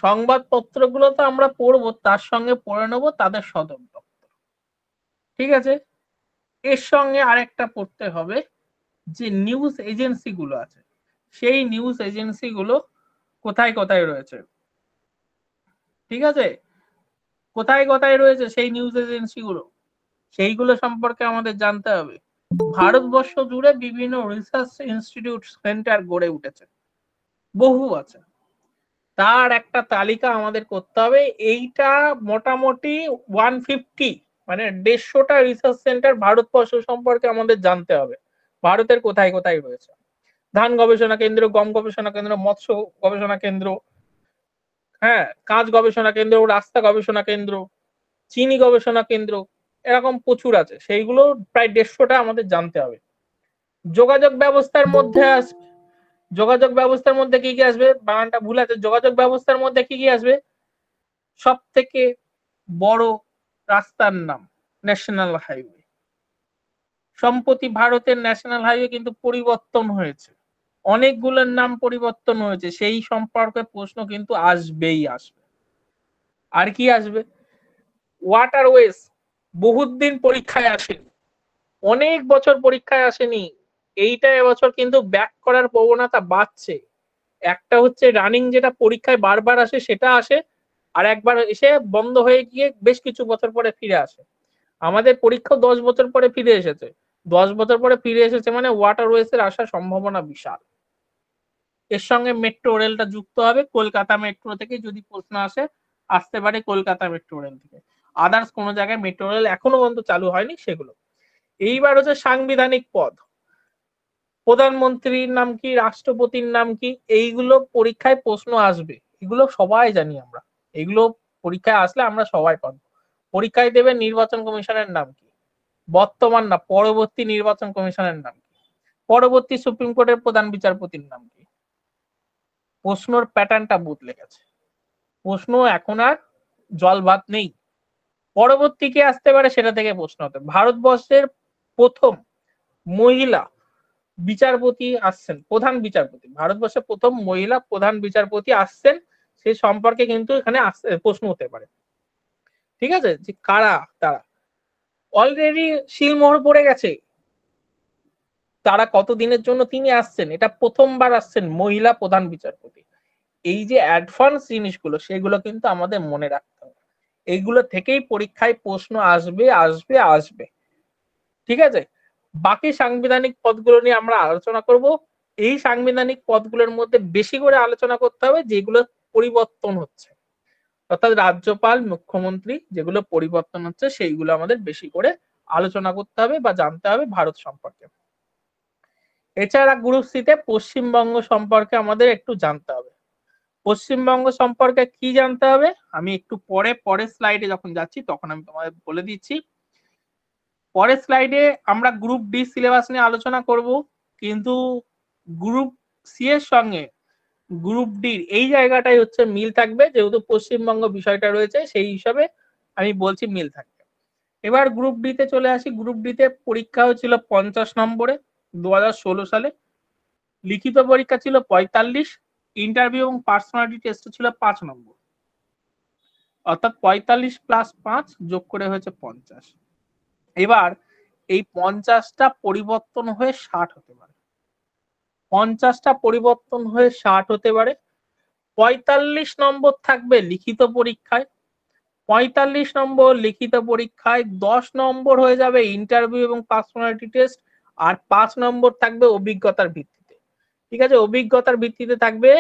সংবাদপত্রগুলো তো আমরা পড়বো, তার সঙ্গে পড়ে নেবো তাদের সদর দপ্তর। ঠিক আছে, এর সঙ্গে আরেকটা পড়তে হবে যে নিউজ এজেন্সি গুলো আছে, সেই নিউজ এজেন্সি গুলো কোথায় কোথায় রয়েছে। ঠিক আছে, কোথায় কোথায় রয়েছে সেই নিউজ এজেন্সি গুলো, সেইগুলো সম্পর্কে আমাদের জানতে হবে। ভারতবর্ষ জুড়ে বিভিন্ন রিসার্চ ইনস্টিটিউট সেন্টার গড়ে উঠেছে, বহু আছে, তার একটা তালিকা আমাদের করতে হবে। এইটা মোটামুটি 150, মানে 150টা রিসার্চ সেন্টার ভারতবর্ষ সম্পর্কে আমাদের জানতে হবে, ভারতের কোথায় কোথায় রয়েছে। ধান গবেষণা কেন্দ্র, গম গবেষণা কেন্দ্র, মৎস্য গবেষণা কেন্দ্র, হ্যাঁ, কাঁচ গবেষণা কেন্দ্র, রাস্তা গবেষণা কেন্দ্র, চিনি গবেষণা কেন্দ্র, এরকম প্রচুর আছে, সেইগুলো প্রায় 150টা আমাদের জানতে হবে। যোগাযোগ ব্যবস্থার মধ্যে আসবে, যোগাযোগ ব্যবস্থার মধ্যে কি কি আসবে, বানানটা ভুল আছে, যোগাযোগ ব্যবস্থার মধ্যে কি কি আসবে, সব থেকে বড় রাস্তার নাম ন্যাশনাল হাইওয়ে। সম্প্রতি ভারতের ন্যাশনাল হাইওয়ে কিন্তু পরিবর্তন হয়েছে, অনেকগুলোর নাম পরিবর্তন হয়েছে, সেই সম্পর্কে প্রশ্ন কিন্তু আসবেই আসবে। আর কি আসবে, ওয়াটারওয়েজ বহুত দিন পরীক্ষায় আসেনি, অনেক বছর পরীক্ষায় আসেনি, এইটা এবছর কিন্তু ব্যাক করার প্রবণতা বাড়ছে। একটা হচ্ছে রানিং যেটা পরীক্ষায় বারবার আসে সেটা আসে, আর একবার এসে বন্ধ হয়ে গিয়ে বেশ কিছু বছর পরে ফিরে আসে। আমাদের পরীক্ষা 10 বছর পরে ফিরে এসেছে, 10 বছর পরে ফিরে এসেছে মানে ওয়াটারওয়েজ এর আসার সম্ভাবনা বিশাল। এর সঙ্গে মেট্রো রেলটা যুক্ত হবে, কলকাতা মেট্রো থেকে যদি প্রশ্ন আসে, আসতে পারে কলকাতা মেট্রো রেল থেকে, আদার্স কোনো জায়গায় মেট্রো রেল এখনো পর্যন্ত চালু হয়নি সেগুলো। এইবার হচ্ছে সাংবিধানিক পদ, প্রধানমন্ত্রীর নাম কি, রাষ্ট্রপতির নাম কি, এইগুলো পরীক্ষায় প্রশ্ন আসবে, এগুলো সবাই জানি আমরা, এগুলো পরীক্ষায় আসলে আমরা সবাই পাবো। পরীক্ষায় দেবে নির্বাচন কমিশনের নাম কি, বর্তমান না পরবর্তী নির্বাচন কমিশনের নাম কি, পরবর্তী সুপ্রিম কোর্টের প্রধান বিচারপতির নাম কি। প্রশ্নর প্যাটার্নটা বদলে গেছে, প্রশ্ন এখন আর জল ভাত নেই। পরবর্তী কে আসতে পারে সেটা থেকে প্রশ্ন হতে, ভারতবর্ষের প্রথম মহিলা বিচারপতি আসছেন, প্রধান বিচারপতি, ভারতবর্ষের প্রথম মহিলা প্রধান বিচারপতি আসছেন, সে সম্পর্কে কিন্তু এখানে প্রশ্ন হতে পারে। ঠিক আছে, যে কারা তারা, অলরেডি শিলমোহর পড়ে গেছে, তারা কতদিনের জন্য তিনি আসছেন, এটা প্রথমবার আসছেন মহিলা প্রধান বিচারপতি। এই যে অ্যাডভান্স জিনিসগুলো সেগুলো কিন্তু আমাদের মনে রাখতে হবে, এইগুলো থেকেই পরীক্ষায় প্রশ্ন আসবে আসবে আসবে। ঠিক আছে, বাকি সাংবিধানিক পদগুলো নিয়ে আমরা আলোচনা করব। এই সাংবিধানিক পদগুলোর মধ্যে বেশি করে আলোচনা করতে হবে যেগুলো পরিবর্তন হচ্ছে, অর্থাৎ রাজ্যপাল, মুখ্যমন্ত্রী যেগুলো পরিবর্তন হচ্ছে সেইগুলো আমাদের বেশি করে আলোচনা করতে হবে বা জানতে হবে ভারত সম্পর্কে। এছাড়া গ্রুপ সিতে পশ্চিমবঙ্গ সম্পর্কে আমাদের একটু জানতে হবে। পশ্চিমবঙ্গ সম্পর্কে কি জানতে হবে আমি একটু পরের স্লাইডে যখন যাচ্ছি তখন আমি তোমাদের বলে দিচ্ছি। পরের স্লাইডে আমরা গ্রুপ ডি সিলেবাস নিয়ে আলোচনা করব, কিন্তু গ্রুপ সি এর সঙ্গে গ্রুপ ডির এই জায়গাটাই হচ্ছে মিল থাকবে, যেহেতু পশ্চিমবঙ্গ বিষয়টা রয়েছে সেই হিসাবে আমি বলছি মিল থাকবে। এবার গ্রুপ ডি তে চলে আসি। গ্রুপ ডি তে পরীক্ষা হয়েছিল 50 নম্বরে 2016 সালে, লিখিত পরীক্ষা ছিল 45, ইন্টারভিউ এবং পার্সোনালিটি টেস্ট ছিল 5 নম্বর, অর্থাৎ 45 প্লাস 5 যোগ করে হয়েছে 50। এবার এই 50টা পরিবর্তন হয়ে 60 হতে পারে, 50টা পরিবর্তন হয়ে 60 হতে পারে। 45 নম্বর থাকবে লিখিত পরীক্ষায়, 45 নম্বর লিখিত পরীক্ষায় 10 নম্বর হয়ে যাবে ইন্টারভিউ এবং পার্সোনালিটি টেস্ট, আর 5 নম্বর থাকবে অভিজ্ঞতার ভিত্তিতে। ঠিক আছে, অভিজ্ঞতার ভিত্তিতে থাকবে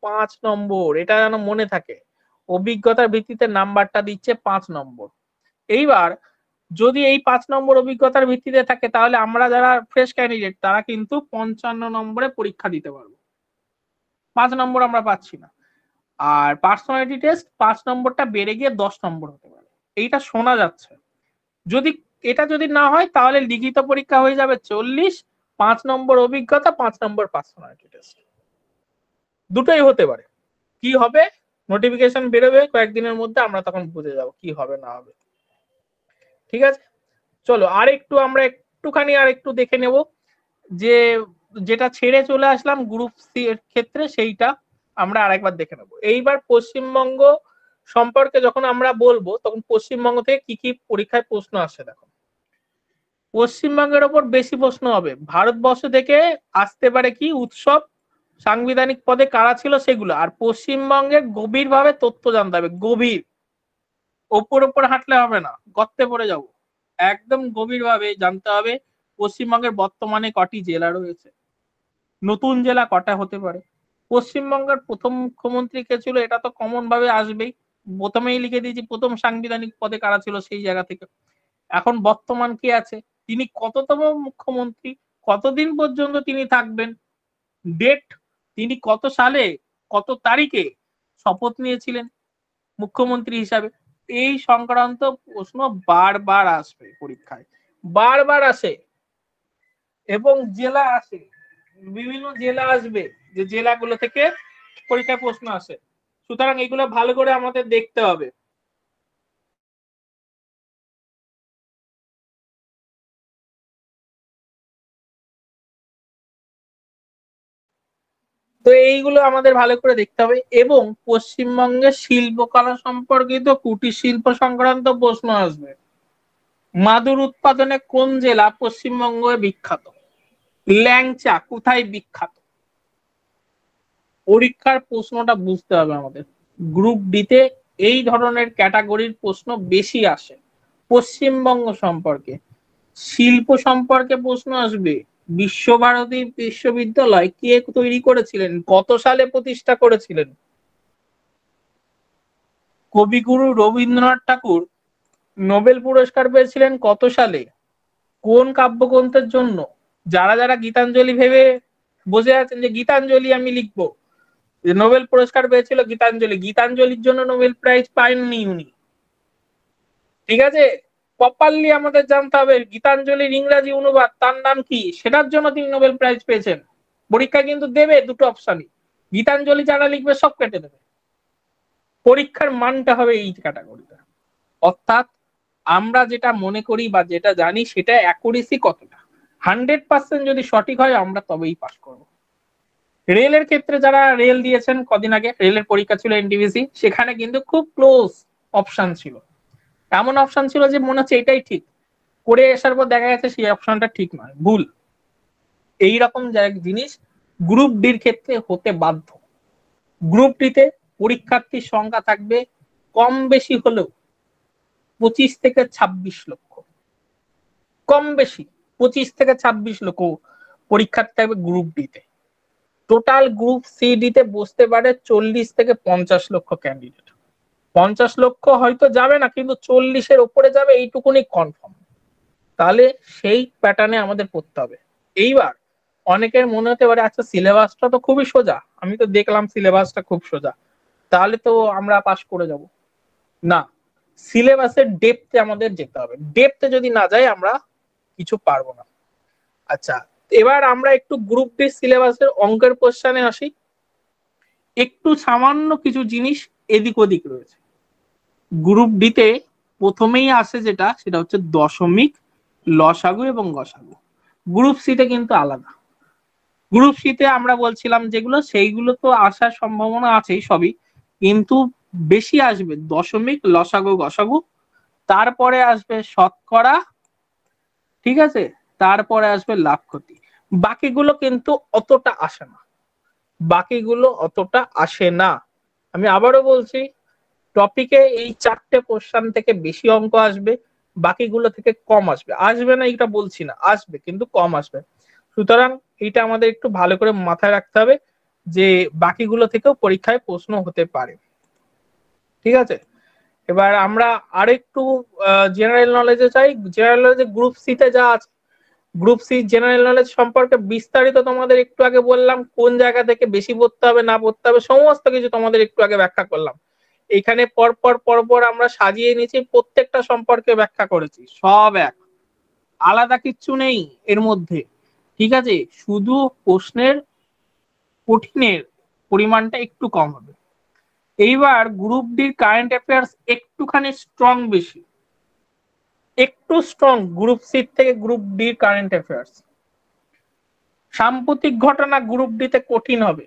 5 নম্বর, এটা যেন মনে থাকে, অভিজ্ঞতার ভিত্তিতে নাম্বারটা দিচ্ছে 5 নম্বর। এইবার যদি এই 5 নম্বর অভিজ্ঞতার ভিত্তিতে থাকে তাহলে আমরা যারা ফ্রেশ ক্যান্ডিডেট তারা কিন্তু 55 নম্বরে পরীক্ষা দিতে পারবো, 5 নম্বর আমরা পাচ্ছি না। আর পার্সোনালিটি টেস্ট 5 নম্বরটা বেড়ে গিয়ে 10 নম্বর হতে পারে, এইটা শোনা যাচ্ছে। যদি এটা যদি না হয় তাহলে লিখিত পরীক্ষা হয়ে যাবে 40, 5 নম্বর অভিজ্ঞতা, 5 নম্বর পার্সোনালিটি টেস্ট, দুটোই হতে পারে। কি হবে নোটিফিকেশন বেরোবে কয়েকদিনের মধ্যে, আমরা তখন বুঝে যাব কি হবে না হবে। ঠিক আছে, চলো আমরা একটুখানি আর একটু দেখে নেব যে যেটা ছেড়ে চলে আসলাম গ্রুপ সি এর ক্ষেত্রে সেইটা আমরা আরেকবার দেখে নেব। এইবার পশ্চিমবঙ্গ সম্পর্কে যখন আমরা বলবো তখন পশ্চিমবঙ্গ থেকে কি কি পরীক্ষায় প্রশ্ন আসে দেখো। পশ্চিমবঙ্গের ওপর বেশি প্রশ্ন হবে, ভারতবর্ষ থেকে আসতে পারে কি উৎসব, সাংবিধানিক পদে কারা ছিল সেগুলো, আর পশ্চিমবঙ্গের গভীরভাবে তথ্য জানতে হবে, গভীর, ওপর হাঁটলে হবে না, গর্তে পড়ে যাব, একদম গভীরভাবে জানতে হবে পশ্চিমবঙ্গের বর্তমানে কটি জেলা রয়েছে, নতুন জেলা কটা হতে পারে, পশ্চিমবঙ্গের প্রথম মুখ্যমন্ত্রী কে ছিল এটা তো কমন ভাবে আসবেই, প্রথমেই লিখে দিয়েছি প্রথম সাংবিধানিক পদে কারা ছিল সেই জায়গা থেকে। এখন বর্তমান কে আছে, তিনি কততম মুখ্যমন্ত্রী, কতদিন পর্যন্ত তিনি থাকবেন, ডেট, তিনি কত সালে কত তারিখে শপথ নিয়েছিলেন মুখ্যমন্ত্রী হিসাবে, এই সংক্রান্ত প্রশ্ন বারবার আসবে পরীক্ষায়, বারবার আসে। এবং জেলা আসে, বিভিন্ন জেলা আসবে, যে জেলাগুলো থেকে পরীক্ষায় প্রশ্ন আসে, সুতরাং এগুলো ভালো করে আমাদের দেখতে হবে। তো এইগুলো আমাদের ভালো করে দেখতে হবে। এবং পশ্চিমবঙ্গের শিল্পকলা সম্পর্কিত কুটির শিল্প সংক্রান্ত প্রশ্ন আসবে, মাদুর উৎপাদনে কোন জেলা পশ্চিমবঙ্গে বিখ্যাত, ল্যাংচা কোথায় বিখ্যাত, পরীক্ষার প্রশ্নটা বুঝতে হবে আমাদের। গ্রুপ ডিতে এই ধরনের ক্যাটাগরির প্রশ্ন বেশি আসে, পশ্চিমবঙ্গ সম্পর্কে, শিল্প সম্পর্কে প্রশ্ন আসবে, বিশ্বভারতী বিশ্ববিদ্যালয় কে তৈরি করেছিলেন, কত সালে প্রতিষ্ঠা করেছিলেন, কবিগুরু রবীন্দ্রনাথ ঠাকুর নোবেল পুরস্কার পেয়েছিলেন কত সালে, কোন কাব্যগ্রন্থের জন্য, যারা যারা গীতাঞ্জলি ভেবে বসে আছেন যে গীতাঞ্জলি আমি লিখবো, যে নোবেল পুরস্কার পেয়েছিল গীতাঞ্জলি, গীতাঞ্জলির জন্য নোবেল প্রাইজ পায়নি উনি। ঠিক আছে, প্রপারলি আমাদের জানতে হবে গীতাঞ্জলির ইংরাজি অনুবাদ তার নাম কি, সেটার জন্য তিনি নোবেল প্রাইজ পেয়েছেন। পরীক্ষা কিন্তু দেবে দুটো অপশনই, গীতাঞ্জলি যারা লিখবে সব কেটে দেবে। পরীক্ষার মানটা হবে এই ক্যাটাগরিতে। অর্থাৎ আমরা যেটা মনে করি বা যেটা জানি সেটা অ্যাকুরেসি কতটা, 100% যদি সঠিক হয় আমরা তবেই পাস করব। রেলের ক্ষেত্রে যারা রেল দিয়েছেন, কদিন আগে রেলের পরীক্ষা ছিল এনটিপিসি, সেখানে কিন্তু খুব ক্লোজ অপশন ছিল, এমন অপশন ছিল যে মনে হচ্ছে এটাই ঠিক, করে আসার পর দেখা গেছে সেই অপশনটা ঠিক নয়, ভুল। এইরকম জিনিস গ্রুপ ডির ক্ষেত্রে হতে বাধ্য। গ্রুপ ডিতে পরীক্ষার্থীর সংখ্যা থাকবে কম বেশি হলেও 25 থেকে 26 লক্ষ, কম বেশি 25 থেকে 26 লক্ষ পরীক্ষার্থী থাকবে গ্রুপ ডিতে। টোটাল গ্রুপ সি ডিতে বসতে পারে 40 থেকে 50 লক্ষ ক্যান্ডিডেট। 50 লক্ষ হয়তো যাবে না, কিন্তু 40-এর উপরে যাবে এইটুকুনি কনফার্ম। তাহলে সেই প্যাটার্নে আমাদের পড়তে হবে। এইবার অনেকের মনে হতে পারে আচ্ছা সিলেবাসটা তো খুবই সোজা, আমি তো দেখলাম সিলেবাসটা খুব সোজা, তাহলে তো আমরা পাস করে যাব। না, সিলেবাসের ডেপথে আমাদের যেতে হবে, ডেপথে যদি না যাই আমরা কিছু পারবো না। আচ্ছা, এবার আমরা একটু গ্রুপ ডি সিলেবাসের অঙ্কের কোশ্চেনে আসি। একটু সামান্য কিছু জিনিস এদিক ওদিক রয়েছে। গ্রুপ ডিতে প্রথমেই আসে যেটা, সেটা হচ্ছে দশমিক, লসাগু এবং গসাগু। গ্রুপ সিতে কিন্তু আলাদা। গ্রুপ সিতে আমরা বলছিলাম যেগুলো, সেইগুলো তো আসার সম্ভাবনা আছেই সবই, কিন্তু বেশি আসবে দশমিক, লসাগু, গসাগু, তারপরে আসবে শতকরা, ঠিক আছে, তারপরে আসবে লাভ ক্ষতি। বাকিগুলো কিন্তু অতটা আসে না, বাকিগুলো অতটা আসে না। আমি আবারও বলছি, টপিকে এই 4টে কোশ্চেন থেকে বেশি অঙ্ক আসবে, বাকিগুলো থেকে কম আসবে। আসবে না এটা বলছি না, আসবে কিন্তু কম আসবে। সুতরাং এটা আমাদের একটু ভালো করে মাথায় রাখতে হবে যে বাকিগুলো থেকেও পরীক্ষায় প্রশ্ন হতে পারে। ঠিক আছে, এবার আমরা আরেকটু জেনারেল নলেজে চাই। জেনারেল নলেজে গ্রুপ সি তে যা আছে, গ্রুপ সি জেনারেল নলেজ সম্পর্কে বিস্তারিত তোমাদের একটু আগে বললাম, কোন জায়গা থেকে বেশি পড়তে হবে না পড়তে হবে সমস্ত কিছু তোমাদের একটু আগে ব্যাখ্যা করলাম। এখানে পরপর পরপর আমরা সাজিয়ে নিয়েছি, প্রত্যেকটা সম্পর্কে ব্যাখ্যা করেছি, সব এক, আলাদা কিচ্ছু নেই এর মধ্যে। ঠিক আছে, শুধু প্রশ্নের কঠিনের পরিমাণটা একটু কম হবে। এইবার গ্রুপ ডির কারেন্ট অ্যাফেয়ার্স একটুখানি স্ট্রং বেশি, একটু স্ট্রং গ্রুপ সি থেকে গ্রুপ ডির কারেন্ট অ্যাফেয়ার্স। সাম্প্রতিক ঘটনা গ্রুপ ডিতে কঠিন হবে,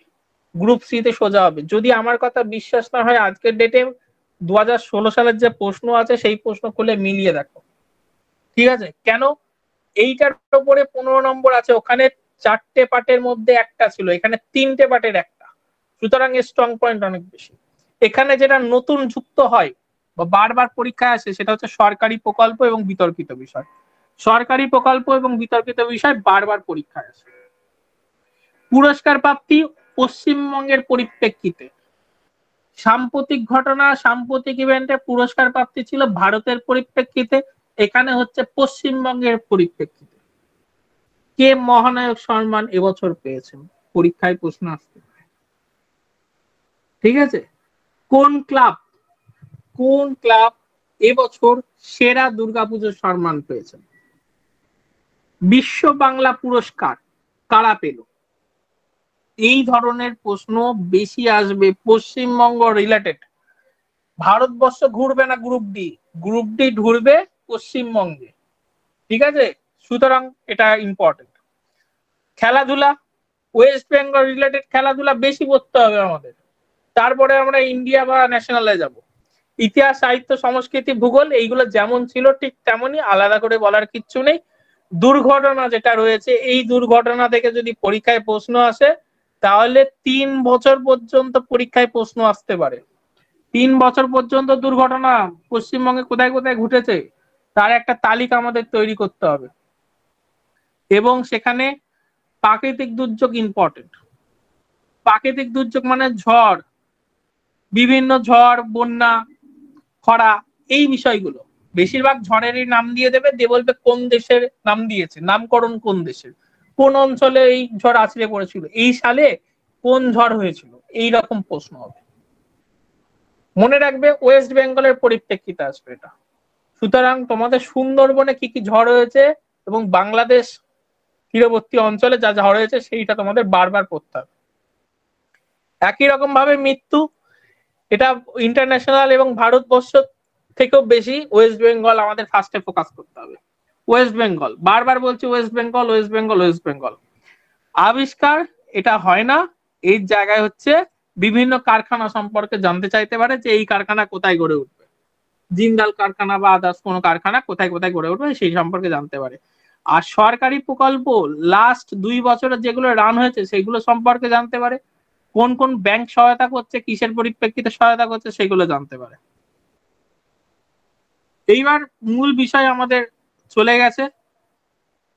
গ্রুপ সি তে সোজা হবে। যদি আমার কথা বিশ্বাস না হয়, আজকের ডেটে 2016 সালের যে প্রশ্ন আছে সেই প্রশ্ন খুলে মিলিয়ে দেখো। ঠিক আছে, কেন? এইটার উপরে 15 নম্বর আছে, ওখানে 4টে পার্টের মধ্যে একটা ছিল, এখানে 3টে পার্টের একটা, সুতরাং এর স্ট্রং পয়েন্ট অনেক বেশি। এখানে যেটা নতুন যুক্ত হয় বা বারবার পরীক্ষায় আসে সেটা হচ্ছে সরকারি প্রকল্প এবং বিতর্কিত বিষয়। সরকারি প্রকল্প এবং বিতর্কিত বিষয় বারবার পরীক্ষায় আসে। পুরস্কার প্রাপ্তি পশ্চিমবঙ্গের পরিপ্রেক্ষিতে, সাম্প্রতিক ঘটনা, সাম্প্রতিক ইভেন্টে পুরস্কার প্রাপ্তি ছিল ভারতের পরিপ্রেক্ষিতে, এখানে হচ্ছে পশ্চিমবঙ্গের পরিপ্রেক্ষিতে। কে মহানায়ক সম্মান এবছর পেয়েছেন, পরীক্ষায় প্রশ্ন আসতে পারে। ঠিক আছে, কোন ক্লাব, কোন ক্লাব এবছর সেরা দুর্গাপুজোর সম্মান পেয়েছেন? বিশ্ব বাংলা পুরস্কার কারা পেল? এই ধরনের প্রশ্ন বেশি আসবে পশ্চিমবঙ্গ রিলেটেড। ভারতবর্ষ ঘুরবে না গ্রুপ ডি, গ্রুপ ডি ঘুরবে পশ্চিমবঙ্গে। ঠিক আছে, সুতরাং এটা ইম্পর্টেন্ট। খেলাধুলা, ওয়েস্ট বেঙ্গল রিলেটেড খেলাধুলা বেশি পড়তে হবে আমাদের, তারপরে আমরা ইন্ডিয়া বা ন্যাশনালে যাব। ইতিহাস, সাহিত্য, সংস্কৃতি, ভূগোল এইগুলো যেমন ছিল ঠিক তেমনই, আলাদা করে বলার কিচ্ছু নেই। দুর্ঘটনা যেটা রয়েছে, এই দুর্ঘটনা থেকে যদি পরীক্ষায় প্রশ্ন আসে তাহলে 3 বছর পর্যন্ত পরীক্ষায় প্রশ্ন আসতে পারে। 3 বছর পর্যন্ত দুর্ঘটনা পশ্চিমবঙ্গে কোথায় কোথায় ঘটেছে তার একটা তালিকা আমাদের তৈরি করতে হবে। এবং সেখানে প্রাকৃতিক দুর্যোগ ইম্পর্টেন্ট। প্রাকৃতিক দুর্যোগ মানে ঝড়, বিভিন্ন ঝড়, বন্যা, খরা, এই বিষয়গুলো। বেশিরভাগ ঝড়েরই নাম দিয়ে দেবে, দিয়ে বলবে কোন দেশের নাম দিয়েছে, নামকরণ কোন দেশের। কোন অঞ্চলে এই ঝড় আছড়ে পড়েছিল, এই সালে কোন ঝড় হয়েছিল, এই রকম প্রশ্ন হবে। মনে রাখবে ওয়েস্ট বেঙ্গলের পরিপ্রেক্ষিতে আসবে এটা। সুতরাং তোমাদের সুন্দরবনে কি কি ঝড় হয়েছে এবং বাংলাদেশ তীরবর্তী অঞ্চলে যা ঝড় হয়েছে সেইটা তোমাদের বারবার পড়তে হবে। একই রকম ভাবে মৃত্যু, এটা ইন্টারন্যাশনাল এবং ভারতবর্ষ থেকেও বেশি ওয়েস্ট বেঙ্গল আমাদের ফার্স্টে ফোকাস করতে হবে। ওয়েস্ট বেঙ্গল, বারবার বলছি West Bengal West Bengal West Bengal. আবিষ্কার এটা হয় না, এই জায়গায় হচ্ছে বিভিন্ন কারখানা সম্পর্কে জানতে চাইতে পারে যে এই কারখানা কোথায় গড়ে উঠবে, জিন্দাল কারখানা বা আদার্স কোনো কারখানা কোথায় কোথায় গড়ে উঠবে সেই সম্পর্কে জানতে পারে। আর সরকারি প্রকল্প লাস্ট 2 বছরে যেগুলো রান হয়েছে সেগুলো সম্পর্কে জানতে পারে, কোন কোন ব্যাংক সহায়তা করছে, কিসের পরিপ্রেক্ষিতে সহায়তা করছে সেগুলো জানতে পারে। এইবার মূল বিষয় আমাদের চলে গেছে।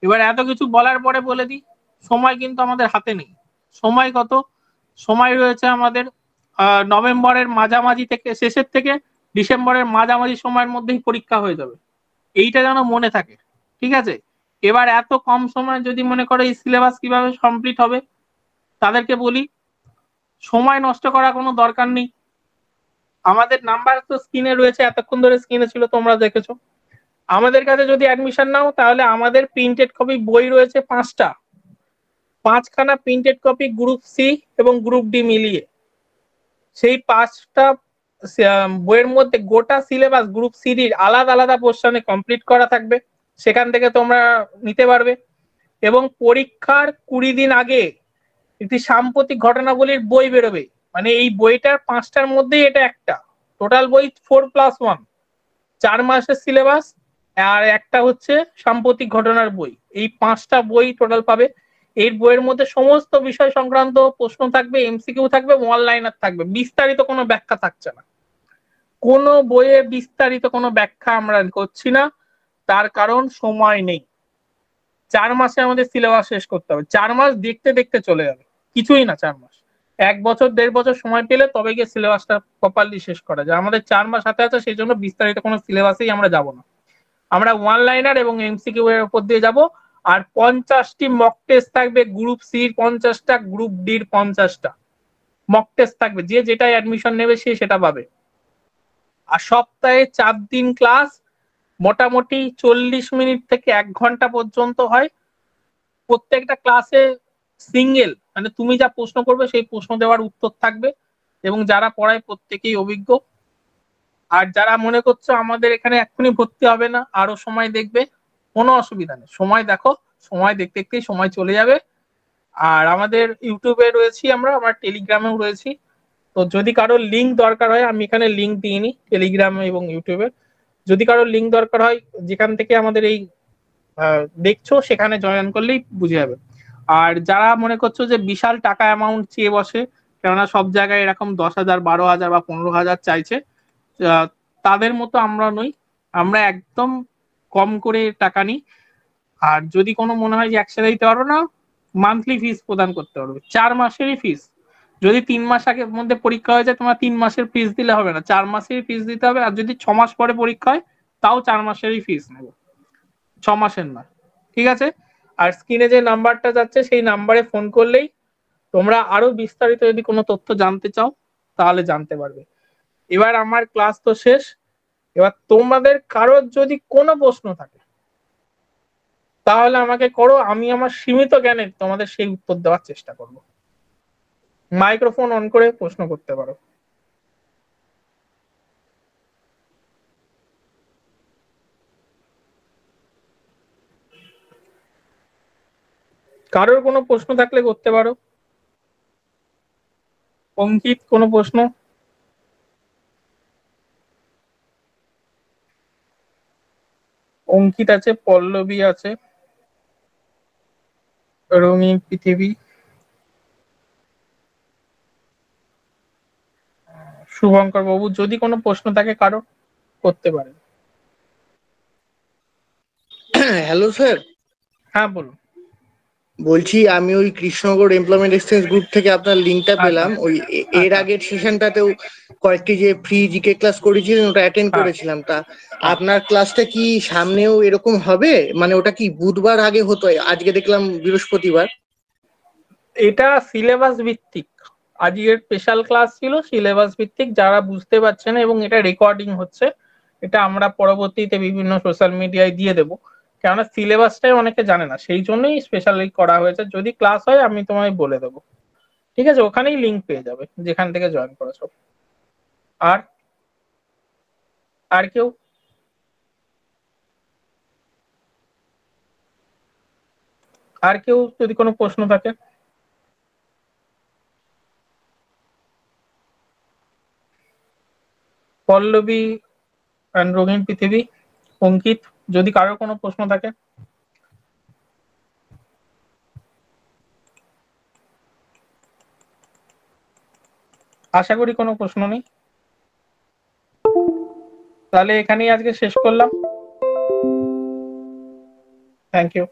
এবার এত কিছু বলার পরে বলে দিই, সময় কিন্তু আমাদের হাতে নেই। সময় কত? সময় রয়েছে আমাদের নভেম্বরের মাঝামাঝি থেকে, শেষের থেকে ডিসেম্বরের মাঝামাঝি সময়ের মধ্যেই পরীক্ষা হয়ে যাবে, এইটা যেন মনে থাকে। ঠিক আছে, এবার এত কম সময় যদি মনে করে এই সিলেবাস কিভাবে কমপ্লিট হবে, তাদেরকে বলি সময় নষ্ট করার কোনো দরকার নেই। আমাদের নাম্বার তো স্ক্রিনে রয়েছে, এতক্ষণ ধরে স্ক্রিনে ছিল তোমরা দেখেছো। আমাদের কাছে যদি অ্যাডমিশন নাও তাহলে আমাদের প্রিন্টেড কপি বই রয়েছে 5টা, 5খানা প্রিন্টেড কপি গ্রুপ সি এবং গ্রুপ ডি মিলিয়ে। সেই 5টা বইয়ের মধ্যে গোটা সিলেবাস গ্রুপ সিডির আলাদা আলাদা পোর্শনে কমপ্লিট করা থাকবে, সেখান থেকে তোমরা নিতে পারবে। এবং পরীক্ষার 20 দিন আগে একটি সাম্প্রতিক ঘটনাবলীর বই বেরোবে, মানে এই বইটার 5টার মধ্যেই এটা একটা, টোটাল বই 4+1, 4 মাসের সিলেবাস। আর একটা হচ্ছে সাম্প্রতিক ঘটনার বই, এই 5টা বই টোটাল পাবে। এই বইয়ের মধ্যে সমস্ত বিষয় সংক্রান্ত প্রশ্ন থাকবে, এমসিকিউ থাকবে, ওয়ান লাইনার থাকবে, বিস্তারিত কোনো ব্যাখ্যা থাকছে না। কোনো বইয়ে বিস্তারিত কোনো ব্যাখ্যা আমরা করছি না, তার কারণ সময় নেই। 4 মাসে আমাদের সিলেবাস শেষ করতে হবে, 4 মাস দেখতে দেখতে চলে যাবে, কিছুই না 4 মাস। 1 বছর 1.5 বছর সময় পেলে তবে গিয়ে সিলেবাসটা প্রপারলি শেষ করা যায়। আমাদের 4 মাস হাতে আছে, সেই জন্য বিস্তারিত কোনো সিলেবাসেই আমরা যাব না, আমরা ওয়ান লাইনার এবং এমসিকিউ এর উপর দিয়ে যাব। আর 50টি মক টেস্ট থাকবে, গ্রুপ সির 50টা, গ্রুপ ডির 50টা মক টেস্ট থাকবে, যে যেটাই অ্যাডমিশন নেবে সে সেটা পাবে। আর সপ্তাহে 4 দিন ক্লাস, মোটামুটি 40 মিনিট থেকে 1 ঘন্টা পর্যন্ত হয়। প্রত্যেকটা ক্লাসে সিঙ্গেল, মানে তুমি যা প্রশ্ন করবে সেই প্রশ্ন দেওয়ার উত্তর থাকবে, এবং যারা পড়ায় প্রত্যেকেই অভিজ্ঞ। আর যারা মনে করছো আমাদের এখানে এক্ষুনি ভর্তি হবে না, আরো সময় দেখবে, কোনো অসুবিধা নেই, সময় দেখো, সময় দেখতে দেখতেই সময় চলে যাবে। আর আমাদের ইউটিউবে রয়েছি আমরা, আমার টেলিগ্রামেও রয়েছি। তো যদি কারোর লিঙ্ক দরকার হয়, আমি এখানে লিঙ্ক দিইনি টেলিগ্রামে এবং ইউটিউবে, যদি কারোর লিঙ্ক দরকার হয় যেখান থেকে আমাদের এই দেখছো সেখানে জয়েন করলেই বুঝে যাবে। আর যারা মনে করছো যে বিশাল টাকা অ্যামাউন্ট চেয়ে বসে, কেননা সব জায়গায় এরকম 10,000 12,000 বা 15,000 চাইছে, তাদের মতো আমরা নই, আমরা একদম কম করে টাকা নিই। আর যদি কোনো মনে হয় যে একসাথে দিতে পারবো না, মান্থলি ফিস প্রদান করতে পারবে, 4 মাসেরই ফিস। যদি 3 মাস আগের মধ্যে পরীক্ষা হয়ে যায়, তোমার 3 মাসের ফিস দিলে হবে না, 4 মাসেরই ফিস দিতে হবে। আর যদি 6 মাস পরে পরীক্ষা হয় তাও 4 মাসেরই ফিস নেব, 6 মাসের না। ঠিক আছে, আর স্ক্রিনে যে নাম্বারটা যাচ্ছে সেই নাম্বারে ফোন করলেই তোমরা আরো বিস্তারিত যদি কোনো তথ্য জানতে চাও তাহলে জানতে পারবে। এবার আমার ক্লাস তো শেষ, এবার তোমাদের কারোর যদি কোনো প্রশ্ন থাকে তাহলে আমাকে করো, আমি আমার সীমিত জ্ঞানে তোমাদের সেই উত্তর দেওয়ার চেষ্টা করব। মাইক্রোফোন অন করে প্রশ্ন করতে পারো। কারোর কোনো প্রশ্ন থাকলে করতে পারো। অঙ্কিত, কোনো প্রশ্ন? অঙ্কিত আছে, পল্লবী আছে, রঙিন পৃথিবী, শুভঙ্কর বাবু, যদি কোনো প্রশ্ন থাকে কারো করতে পারেন। Hello sir. হ্যাঁ বলুন। বলছি আমি ওই কৃষ্ণনগর এমপ্লয়মেন্ট এক্সচেঞ্জ গ্রুপ থেকে আপনার লিঙ্কটা আচ্ছা পেলাম, ওই এর আচ্ছা। আগের সেশনটাতেও কয়েকটি যে ফ্রি জিকে ক্লাস করেছিলেন ওটা অ্যাটেন্ড হ্যাঁ করেছিলাম। তা হ্যাঁ, আপনার ক্লাসটা কি সামনেও এরকম হবে? মানে ওটা কি বুধবার আগে হতো, আজকে দেখলাম বৃহস্পতিবার। এটা সিলেবাস ভিত্তিক। আজকের স্পেশাল ক্লাস ছিল সিলেবাস ভিত্তিক, যারা বুঝতে পারছে না, এবং এটা রেকর্ডিং হচ্ছে, এটা আমরা পরবর্তীতে বিভিন্ন সোশ্যাল মিডিয়ায় দিয়ে দেবো। কেননা সিলেবাসটাই অনেকে জানে না, সেই জন্যই স্পেশালি করা হয়েছে। যদি ক্লাস হয় আমি তোমায় বলে দেবো, ঠিক আছে? ওখানেই লিংক পেয়ে যাবে যেখান থেকে জয়েন করেছো। আর আর কেউ? আর কেউ যদি কোনো প্রশ্ন থাকে? পল্লবী and রঙিন পৃথিবী, অঙ্কিত, যদি কারোর কোনো প্রশ্ন থাকে? আশা করি কোনো প্রশ্ন নেই। তাহলে এখানেই আজকে শেষ করলাম। Thank you.